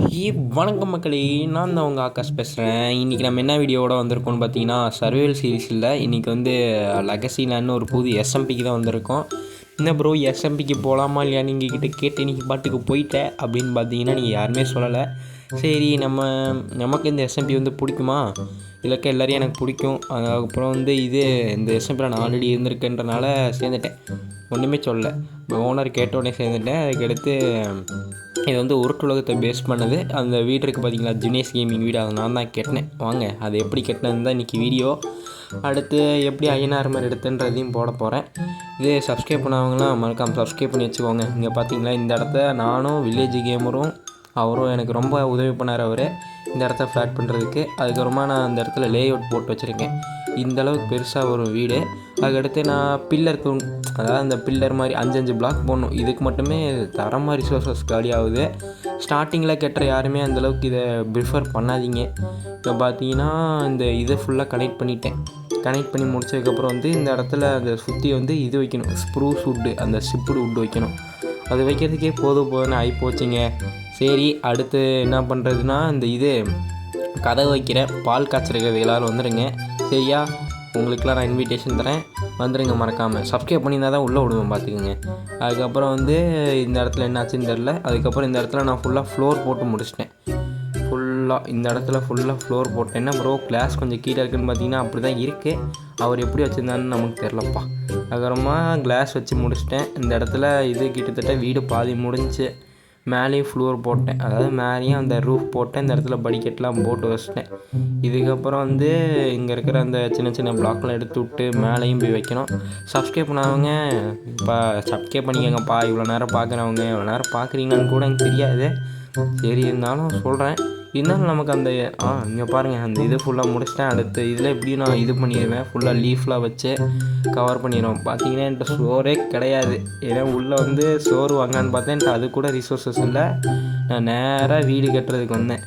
வணக்கம் மக்களே, நான் தான் உங்கள் ஆகாஷ் பேசுகிறேன். இன்றைக்கி நம்ம என்ன வீடியோவோட வந்திருக்கோம்னு பார்த்தீங்கன்னா, சர்வைவல் சீரிஸ் இல்லை, இன்றைக்கி வந்து லெகசி லேண்ட்னு ஒரு புது எஸ்எம்பிக்கு தான் வந்திருக்கோம். என்ன ப்ரோ எஸ்எம்பிக்கு போகலாமா இல்லையா நீங்கள் கிட்டே கேட்டு இன்றைக்கி பாட்டுக்கு போயிட்டேன் அப்படின்னு பார்த்தீங்கன்னா நீங்கள் யாருமே சொல்லலை. சரி நமக்கு இந்த எஸ்எம்பி வந்து பிடிக்குமா, இல்லைக்க எல்லோரையும் எனக்கு பிடிக்கும். அதுக்கப்புறம் வந்து இந்த எஸ்எம்பியில் நான் ஆல்ரெடி இருந்திருக்கேன்றனால சேர்ந்துட்டேன். ஒன்றுமே சொல்லலை, ஓனர் கேட்டோடனே சேர்ந்துட்டேன். அதுக்கடுத்து இது வந்து உருட்டுலகத்தை பேஸ் பண்ணது. அந்த வீடு இருக்குது பார்த்தீங்களா, ஜினேஸ் கேமிங் வீடு, அதை நான் தான் கட்டினேன். வாங்க அது எப்படி கட்டினது தான் இன்றைக்கி வீடியோ. அடுத்து எப்படி ஐஎன்ஆர் மாதிரி எடுத்துன்றதையும் போட போகிறேன். இதே சப்ஸ்கிரைப் பண்ணவங்களாம் மறக்காமல் சப்ஸ்கிரைப் பண்ணி வச்சுக்கோங்க. இங்கே பார்த்தீங்களா, இந்த இடத்த நானும் வில்லேஜ் கேமரும் அவரும் எனக்கு ரொம்ப உதவி பண்ணார். அவர் இந்த இடத்த ஃப்ளாட் பண்ணுறதுக்கு. அதுக்கப்புறமா நான் அந்த இடத்துல லே அவுட் போட்டு வச்சுருக்கேன். இந்தளவுக்கு பெருசாக ஒரு வீடு. அதுக்கடுத்து நான் பில்லர் அதாவது அந்த பில்லர் மாதிரி 5 பிளாக் போடணும். இதுக்கு மட்டுமே தரமாக ரிசோர்ஸஸ் காலி ஆகுது. ஸ்டார்டிங்கில் கட்டுற யாருமே அந்தளவுக்கு இதை ப்ரிஃபர் பண்ணாதீங்க. இப்போ பார்த்தீங்கன்னா இதை ஃபுல்லாக கனெக்ட் பண்ணி முடிச்சதுக்கப்புறம் வந்து இந்த இடத்துல அந்த சுற்றி வந்து இது வைக்கணும், ஸ்ப்ரூஸ் வுட்டு, அந்த சிப்புடு வுட்டு வைக்கணும். அது வைக்கிறதுக்கே போதும்னு ஆகி போச்சுங்க. சரி, அடுத்து என்ன பண்ணுறதுன்னா கதவு வைக்கிறேன். பால் காய்ச்சிருக்கிறது எல்லோரும் வந்துடுங்க சரியா. உங்களுக்கெலாம் நான் இன்விடேஷன் தரேன், வந்துடுங்க மறக்காமல். சப்ஸ்கிரைப் பண்ணியிருந்தால் தான் உள்ளே விடுவேன் பார்த்துக்குங்க. அதுக்கப்புறம் வந்து இந்த இடத்துல என்ன ஆச்சுன்னு தெரில. அதுக்கப்புறம் இந்த இடத்துல நான் ஃபுல்லாக ஃப்ளோர் போட்டு முடிச்சிட்டேன். இந்த இடத்துல ஃபுல்லாக ஃப்ளோர் போட்டேன். என்ன ப்ரோ கிளாஸ் கொஞ்சம் கீழே இருக்குதுன்னு பார்த்தீங்கன்னா அப்படி தான் இருக்குது. அவர் எப்படி வச்சுருந்தான்னு நமக்கு தெரிலப்பா. அதுக்கப்புறமா கிளாஸ் வச்சு முடிச்சிட்டேன். இந்த இடத்துல கிட்டத்தட்ட வீடு பாதி முடிஞ்சு. மேலேயும் ஃப்ளோர் போட்டேன், அதாவது மேலேயும் அந்த ரூஃப் போட்டேன். இந்த இடத்துல படிக்கட்டெலாம் போட்டு வச்சிட்டேன். இதுக்கப்புறம் வந்து இங்கே இருக்கிற அந்த சின்ன சின்ன பிளாக்லாம் எடுத்து விட்டு மேலேயும் போய் வைக்கணும். சப்ஸ்கிரைப் பண்ணாதவங்க இப்போ சப்ஸ்கிரைப் பண்ணிக்கோங்கப்பா. இவ்வளோ நேரம் பார்க்குறவங்க இவ்வளோ நேரம் பார்க்குறீங்கன்னு கூட எனக்கு தெரியாது. சரி இருந்தாலும் சொல்கிறேன். இருந்தாலும் நமக்கு இங்கே பாருங்கள், அந்த ஃபுல்லாக முடிச்சிட்டேன். அடுத்து இதில் எப்படியும் நான் பண்ணிடுவேன், ஃபுல்லாக லீஃப்லாம் வச்சு கவர் பண்ணிடுவோம். பார்த்தீங்கன்னா என்கிட்ட ஸ்டோரே கிடையாது. ஏன்னா உள்ளே வந்து ஸ்டோர் வாங்கலான்னு பார்த்தேன், என்கிட்ட அது கூட ரிசோர்ஸஸ் இல்லை. நான் நேராக வீடு கட்டுறதுக்கு வந்தேன்.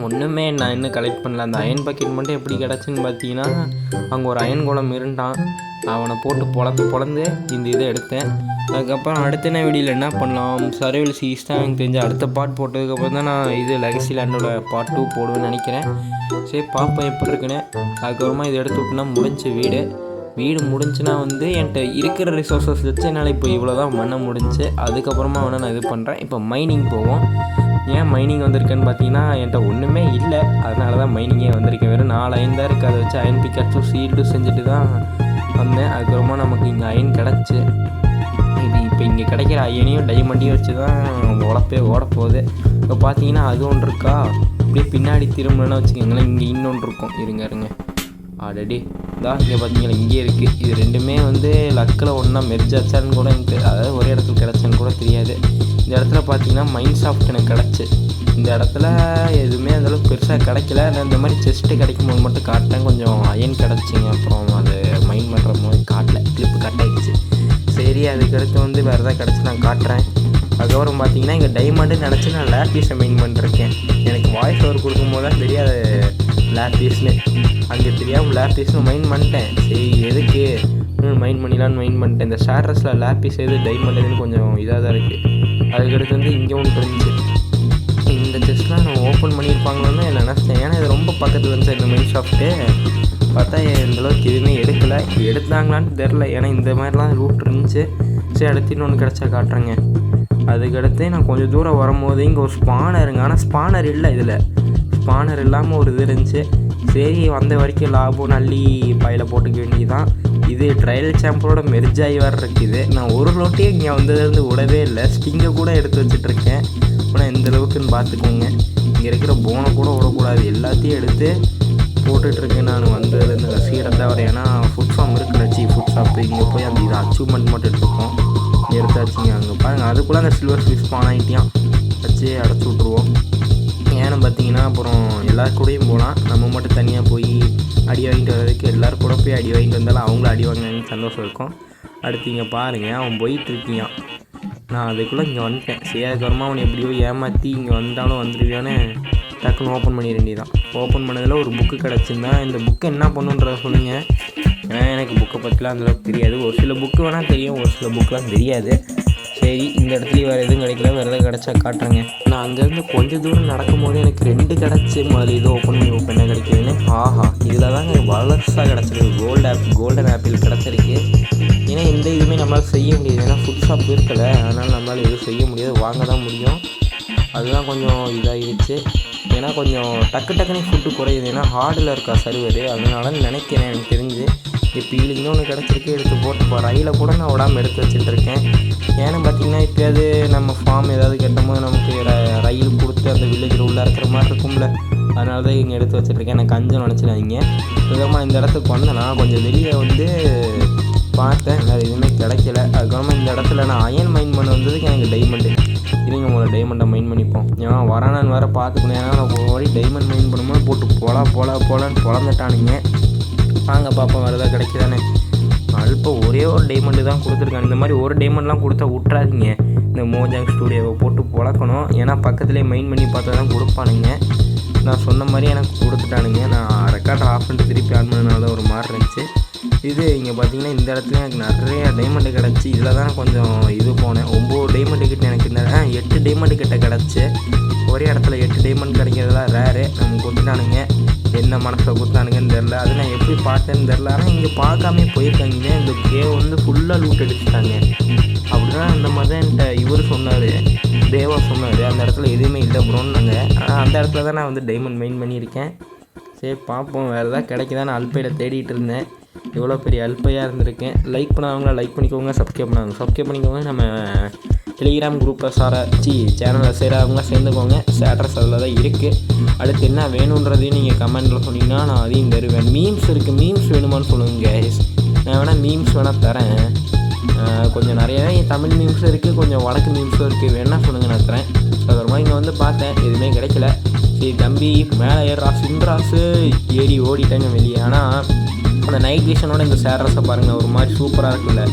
ஒன்றுமே நான் இன்னும் கலெக்ட் பண்ணல. அந்த அயன் பக்கெட் மட்டும் எப்படி கிடச்சின்னு பார்த்தீங்கன்னா, அங்கே ஒரு அயன் குளம் இருந்தான், அவனை போட்டு பொழந்து இதை எடுத்தேன். அதுக்கப்புறம் அடுத்த வீடியோவில் என்ன பண்ணலாம், சர்வைவல் சீரிஸ் தான் எனக்கு தெரிஞ்ச அடுத்த பார்ட் போட்டதுக்கப்புறம் தான் நான் லெகசி லேண்டோட பார்ட் 2 போடுவேன்னு நினைக்கிறேன். சரி பார்ப்பேன் எப்படி இருக்குன்னு. அதுக்கப்புறமா எடுத்து விட்டுனா முடிஞ்சு வீடு முடிஞ்சுன்னா வந்து என்கிட்ட இருக்கிற ரிசோர்ஸஸ் வச்சு என்னால் இப்போ இவ்வளோ தான் பண்ண முடிஞ்சு. அதுக்கப்புறமா வேணால் நான் பண்ணுறேன். இப்போ மைனிங் போவோம். ஏன் மைனிங் வந்திருக்கேன்னு பார்த்தீங்கன்னா, என்கிட்ட ஒன்றுமே இல்லை, அதனால தான் மைனிங்கே வந்திருக்கேன். வெறும் 4 அயன் தான் இருக்குது. அதை வச்சு அயன் பிக்கட்ஸும் சீல்டும் செஞ்சுட்டு தான் வந்தேன். அதுக்கப்புறமா நமக்கு இங்கே அயன் கிடச்சி. இப்போ இங்கே கிடைக்கிற அயனையும் டைமண்டையும் வச்சு தான் உழப்பே ஓடப்போகுது. இப்போ பார்த்தீங்கன்னா அது ஒன்று இருக்கா, அப்படியே பின்னாடி திரும்பணுன்னு வச்சுக்கோங்களேன். இங்கே இன்னொன்று இருக்கும், இருங்க ஆல்ரெடி தான் இங்கே பார்த்தீங்கன்னா இங்கே இருக்குது. இது ரெண்டுமே வந்து லக்கில் ஒன்றா மெர்ஜாச்சான்னு கூட எனக்கு, அதாவது ஒரே இடத்துல கிடச்சான்னு கூட தெரியாது. இந்த இடத்துல பார்த்தீங்கன்னா மைன்சாஃப்ட் எனக்கு கிடச்சி. இந்த இடத்துல எதுவுமே அந்தளவுக்கு பெருசாக கிடைக்கல. நான் இந்த மாதிரி செஸ்ட்டு கிடைக்கும் போது மட்டும் காட்டேன், கொஞ்சம் அயன் கிடச்சிங்க. அப்புறம் அது மைன் பண்ணுற போது காட்டல, கிளிப்பு கட் ஆகிடுச்சு. சரி அதுக்கடுத்து வந்து வேறு எதாவது கிடச்சி நான் காட்டுறேன். அதுக்கப்புறம் பார்த்தீங்கன்னா இங்கே டைமண்டுன்னு நினச்சி நான் லேப்பீஸை மைன் பண்ணிருக்கேன். எனக்கு வாய்ஸ் ஓவர் கொடுக்கும்போது தான் தெரியாது லேப்பீஸ்னு. அங்கே தெரியாமல் லேப்பீஸ்னு மைன் பண்ணிட்டேன். சரி எதுக்கு மைன் பண்ணிட்டேன். இந்த ஸ்டார்டர்ஸில் லேப்பீஸ் டைமண்ட் எதுன்னு கொஞ்சம் இதாக தான் இருக்குது. அதுக்கடுத்து வந்து இங்கே ஒன்று இருந்துச்சு. இந்த செஸ்ட்லாம் நான் ஓப்பன் பண்ணியிருப்பாங்களோன்னு நினச்சேன். ஏன்னா இது ரொம்ப பக்கத்தில் இருந்துச்சு இந்த மைன் ஷாப்ட்டு. பார்த்தா இந்தளவுக்கு எதுவுமே எடுத்தாங்களான்னு தெரில. ஏன்னா இந்த மாதிரிலாம் ரூட் இருந்துச்சு. சரி அடுத்து இன்னொன்று கிடச்சா காட்டுறேங்க. அதுக்கடுத்து நான் கொஞ்சம் தூரம் வரும்போது இங்கே ஒரு ஸ்பானருங்க, ஆனால் ஸ்பானர் இல்லை. ஸ்பானர் இல்லாமல் ஒரு இருந்துச்சு. சரி வந்த வரைக்கும் லாபம் நல்லி பையில் போட்டுக்க வேண்டியதான். ட்ரையல் சாம்பிளோட மெர்ஜாகி வர இருக்குது. நான் ஒரு லோட்டையும் இங்கே வந்ததுலேருந்து விடவே இல்லை. ஸ்டிங்கை கூட எடுத்து வச்சுட்ருக்கேன். ஆனால் எந்த அளவுக்குன்னு பார்த்துக்கோங்க. இங்கே இருக்கிற போனை கூட விடக்கூடாது, எல்லாத்தையும் எடுத்து போட்டுட்ருக்கேன் நான் வந்ததுலேருந்து சீடை தவிர. ஏன்னா ஃபுட் ஃபார்ம் இருக்குல்லச்சி, ஃபுட் ஷாப்பு, இங்கே போய் அந்த அச்சீவ்மெண்ட் மட்டும் எடுத்துருக்கோம். எடுத்தாச்சுங்க. அங்கே பாருங்கள், அதுக்குள்ளே அந்த சில்வர் ஃபிஷ் ஸ்பான் ஆகிட்டியான் வச்சு அடைச்சி விட்ருவோம். ஏன்னு பார்த்தீங்கன்னா அப்புறம் எல்லார் கூடயும் போகலாம், நம்ம மட்டும் தனியாக போய் அடி வாங்கிட்டு வர்றதுக்கு. எல்லோரும் கூட போய் அடி வாங்கிட்டு வந்தாலும் அவங்களும் அடி வாங்கினு சந்தோஷம் இருக்கும். அடுத்து இங்கே பாருங்கள், அவன் போயிட்டுருக்கியான். நான் அதுக்குள்ளே இங்கே வந்துட்டேன். சரி அதுக்கப்புறமா அவனை எப்படியோ ஏமாற்றி இங்கே வந்தாலும் வந்துடுவியான்னு டக்குன்னு ஓப்பன் பண்ணிட வேண்டியதான். ஓப்பன் பண்ணதில் ஒரு புக்கு கிடச்சிருந்தா. இந்த புக்கு என்ன பண்ணுன்றத சொல்லுங்கள். ஏன்னா எனக்கு புக்கை பற்றிலாம் அந்தளவுக்கு தெரியாது. ஒரு சில புக்கு வேணால் தெரியும், ஒரு சில புக்கெலாம் தெரியாது. சரி சரி இந்த இடத்துலையும் வேறு எதுவும் கிடைக்கல, வேறு எதாவது கிடச்சா காட்டுறேங்க. நான் அங்கேருந்து கொஞ்சம் தூரம் நடக்கும்போது எனக்கு 2 கிடச்சி. முதல்ல இது ஓப்பன் என்ன கிடைக்குதுன்னு. ஆஹா, இதில் தாங்க வளர்ச்சாக கிடச்சிருக்கு. கோல்டன் ஆப்பிள் கிடச்சிருக்கு. ஏன்னா எந்த இதுவுமே நம்மளால் செய்ய முடியாது, ஏன்னா ஃபுட் ஷாப் இருக்கலை, அதனால் நம்மளால் எதுவும் செய்ய முடியாது, வாங்க தான் முடியும். அதுதான் கொஞ்சம் இதாகிடுச்சு. ஏன்னா கொஞ்சம் டக்குன்னு ஃபுட்டு குறையுது, ஏன்னா ஹார்டில் இருக்கா சர்வர், அதனால நினைக்கிறேன். எனக்கு தெரிஞ்சு இப்போ இன்னொன்று கிடச்சிருக்கு, எடுத்து போட்டு ரயிலை கூட நான் விடாமல் எடுத்து வச்சுட்டுருக்கேன். ஏன்னா பார்த்திங்கன்னா இப்போயாவது நம்ம ஃபார்ம் ஏதாவது கட்டும்போது நமக்கு ரயில் கொடுத்து அந்த வில்லேஜில் உள்ளே இருக்கிற மாதிரி இருக்கும்ல, அதனால தான் இங்கே எடுத்து வச்சுட்ருக்கேன். எனக்கு அஞ்சம் நினச்சிடாதீங்க. விதமாக இந்த இடத்துக்கு வந்தேன்னா கொஞ்சம் வெளியே வந்து பார்த்தேன், வேறு எதுவுமே கிடைக்கல. அதுக்கப்புறமா இந்த இடத்துல நான் அயன் மைன் பண்ண வந்ததுக்கு எனக்கு டைமண்டு. இருங்க உங்களை டைமண்டை மைன் பண்ணிப்போம். ஏன்னா வரானான்னு வேறு பார்த்துக்கணும். ஏன்னா நான் ஒரு வாட்டி டைமண்ட் மைன் பண்ணும்போது போட்டு போலான்னு பொழந்துட்டானுங்க. வாங்க பார்ப்போம் வேறு எதாவது கிடைக்குதானே. அல்பம் ஒரே ஒரு டைமண்டு தான் கொடுத்துருக்காங்க. இந்த மாதிரி ஒரு டைமண்ட்லாம் கொடுத்தா விட்றாதீங்க. இந்த மோஜாங் ஸ்டூடியோவை போட்டு பொழக்கணும். ஏன்னா பக்கத்துலேயே மைன் பண்ணி பார்த்தா தான் கொடுப்பானுங்க. நான் சொன்ன மாதிரி எனக்கு கொடுத்துட்டானுங்க. நான் ரெக்கார்டர் ஆஃப் பண்ணிட்டு திருப்பி ஆன் பண்ணனால ஒரு மாதிரி இருந்துச்சு. இது இங்கே பார்த்தீங்கன்னா இந்த இடத்துல எனக்கு நிறைய டைமண்டு கிடச்சி. இதில் தான் கொஞ்சம் இது போனேன். 9 டைமண்டு கிட்ட எனக்கு 8 டைமண்டு கிட்ட கிடச்சி. ஒரே இடத்துல 8 டைமண்ட் கிடைக்கிறதுலாம் ரேரு. நம்ம கொடுத்துட்டானுங்க. என்ன மனசில் கொடுத்தானுங்கன்னு தெரில. அது நான் எப்படி பார்த்தேன்னு தெரில. ஆனால் இங்கே பார்க்காமே போயிருக்காங்க. இந்த கேவ் வந்து ஃபுல்லாக லூட் அடிச்சுட்டாங்க. அப்படின்னா அந்த மாதிரி தான் என்கிட்ட இவர் சொன்னார், தேவா சொன்னார், அந்த இடத்துல எதுவுமே இல்லை ப்ரோன்னாங்க. ஆனால் அந்த இடத்துல தான் நான் வந்து டைமண்ட் மெயின் பண்ணியிருக்கேன். சரி பார்ப்போம் வேறு எதாவது கிடைக்குதா. நான் அல்பையில் தேடிட்டு இருந்தேன். எவ்வளோ பெரிய அல்பையாக இருந்திருக்கேன். லைக் பண்ணாதவங்களா லைக் பண்ணிக்கோங்க, சப்ஸ்கிரைப் பண்ணிக்கோங்க. நம்ம டெலிகிராம் குரூப்பில் சேனலில் சேராதவங்க சேர்ந்துக்கோங்க. அட்ரஸ் அதில் தான் இருக்குது. அடுத்து என்ன வேணுன்றதையும் நீங்கள் கமெண்ட்டில் சொன்னீங்கன்னா நான் அதையும் தருவேன். மீம்ஸ் இருக்குது, மீம்ஸ் வேணுமான்னு சொல்லுங்கள் கைஸ். நான் வேணால் மீம்ஸ் வேணால் தரேன். கொஞ்சம் நிறையாவே தமிழ் மீம்ஸும் இருக்குது, கொஞ்சம் வடக்கு மீம்ஸும் இருக்குது. வேணால் சொல்லுங்கள், நான் தரேன். அதுக்கப்புறமா இங்கே வந்து பார்த்தேன், எதுவுமே கிடைக்கல. சரி தம்பி மேலே ஏறா சின்ராஸு ஏறி ஓடிட்டாங்க வெளியே. ஆனால் அந்த நைட் விஷனோட இந்த சேரஸை பாருங்கள், ஒரு மாதிரி சூப்பராக இருக்குல்ல.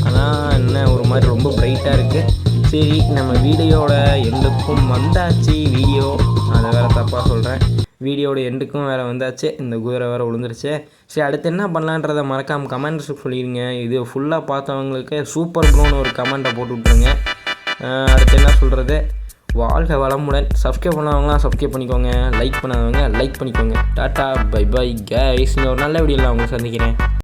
ஆனால் என்ன ஒரு மாதிரி ரொம்ப பிரைட்டாக இருக்குது. சரி நம்ம வீடியோட எண்டுக்கும் வந்தாச்சு. வீடியோ அதை வேறு தப்பாக சொல்கிறேன். வீடியோட எண்டுக்கும் வேறு வந்தாச்சு. இந்த குதிரை வேறு விழுந்துருச்சு. சரி அடுத்து என்ன பண்ணலான்றதை மறக்காமல் கமெண்ட்ஸ் சொல்லிடுங்க. இது ஃபுல்லாக பார்த்தவங்களுக்கு சூப்பர் ப்ரோன்னு ஒரு கமெண்ட்டை போட்டு விட்ருங்க. அடுத்து என்ன சொல்கிறது, வாழ்க வளமுடன். சப்ஸ்கிரைப் பண்ணாதவங்களாம் சப்ஸ்கிரைப் பண்ணிக்கோங்க, லைக் பண்ணாதவங்க லைக் பண்ணிக்கோங்க. Tata bye bye guys. இன்னும் ஒரு நல்ல வீடியோவில் நான் உங்களை சந்திக்கிறேன்.